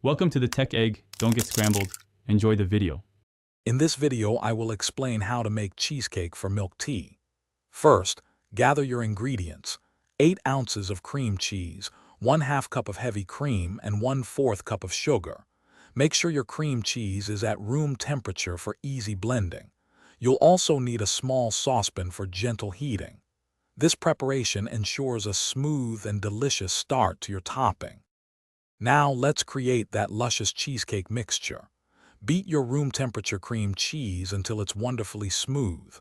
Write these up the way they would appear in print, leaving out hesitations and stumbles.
Welcome to the Tech Egg. Don't get scrambled. Enjoy the video. In this video, I will explain how to make cheesecake for milk tea. First, gather your ingredients: 8 ounces of cream cheese, 1/2 cup of heavy cream, and 1/4 cup of sugar. Make sure your cream cheese is at room temperature for easy blending. You'll also need a small saucepan for gentle heating. This preparation ensures a smooth and delicious start to your topping. Now let's create that luscious cheesecake mixture. Beat your room temperature cream cheese until it's wonderfully smooth.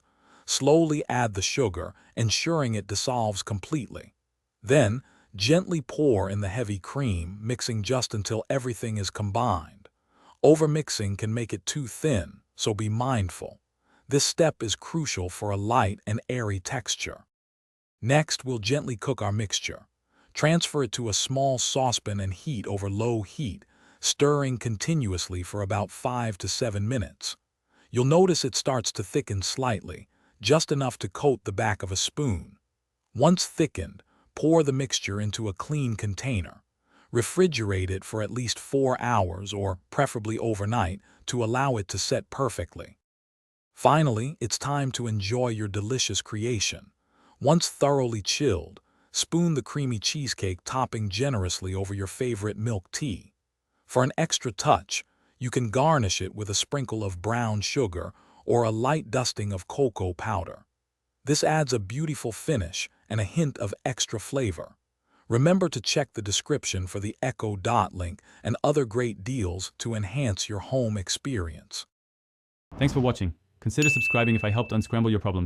Slowly add the sugar, ensuring it dissolves completely. Then, gently pour in the heavy cream, mixing just until everything is combined. Overmixing can make it too thin, so be mindful. This step is crucial for a light and airy texture. Next, we'll gently cook our mixture. Transfer it to a small saucepan and heat over low heat, stirring continuously for about 5 to 7 minutes. You'll notice it starts to thicken slightly, just enough to coat the back of a spoon. Once thickened, pour the mixture into a clean container. Refrigerate it for at least 4 hours, or preferably overnight, to allow it to set perfectly. Finally, it's time to enjoy your delicious creation. Once thoroughly chilled, spoon the creamy cheesecake topping generously over your favorite milk tea. For an extra touch, you can garnish it with a sprinkle of brown sugar or a light dusting of cocoa powder. This adds a beautiful finish and a hint of extra flavor. Remember to check the description for the Echo Dot link and other great deals to enhance your home experience. Thanks for watching. Consider subscribing if I helped unscramble your problems.